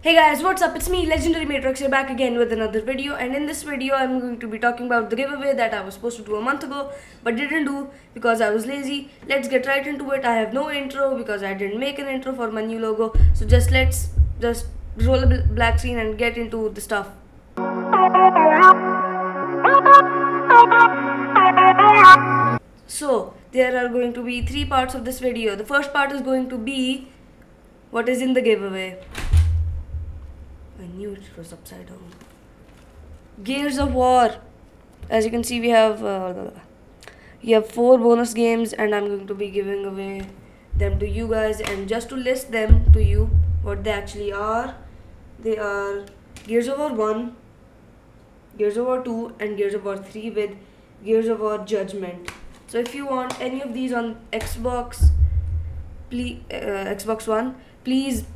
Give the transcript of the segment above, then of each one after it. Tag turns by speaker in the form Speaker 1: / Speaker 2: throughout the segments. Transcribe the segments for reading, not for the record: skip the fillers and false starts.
Speaker 1: Hey guys, what's up? It's me, Legendary Matrix, here back again with another video, and in this video I'm going to be talking about the giveaway that I was supposed to do a month ago but didn't do because I was lazy. Let's get right into it. I have no intro because I didn't make an intro for my new logo, so let's roll a black screen and get into the stuff. So there are going to be 3 parts of this video. The first part is going to be what is in the giveaway. I knew it was upside down. Gears of War. As you can see, we have 4 bonus games, and I'm going to be giving away them to you guys. And just to list them to you, what they actually are, they are Gears of War 1, Gears of War 2, and Gears of War 3 with Gears of War Judgment. So if you want any of these on Xbox, please, Xbox One, please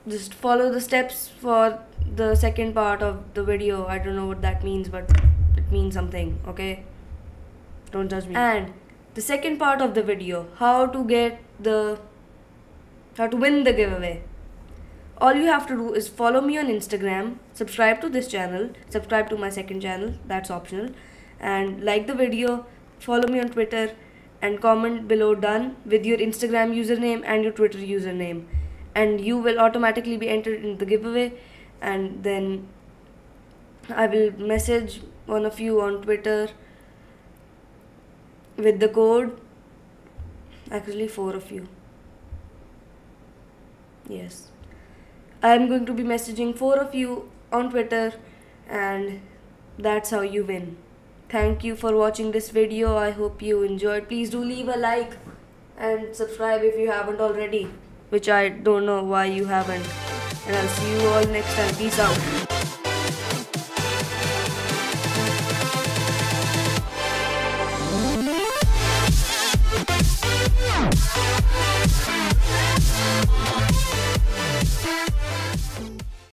Speaker 1: just follow the steps for the second part of the video. I don't know what that means, but it means something, okay? Don't judge me. And the second part of the video, how to win the giveaway. All you have to do is follow me on Instagram, subscribe to this channel, subscribe to my second channel, that's optional, and like the video, follow me on Twitter, and comment below done with your Instagram username and your Twitter username, and you will automatically be entered in the giveaway. And then I will message one of you on Twitter with the code. Actually 4 of you. Yes, I am going to be messaging 4 of you on Twitter, and that's how you win. Thank you for watching this video. I hope you enjoyed. Please do leave a like and subscribe if you haven't already, which I don't know why you haven't. And I'll see you all next time. Peace out.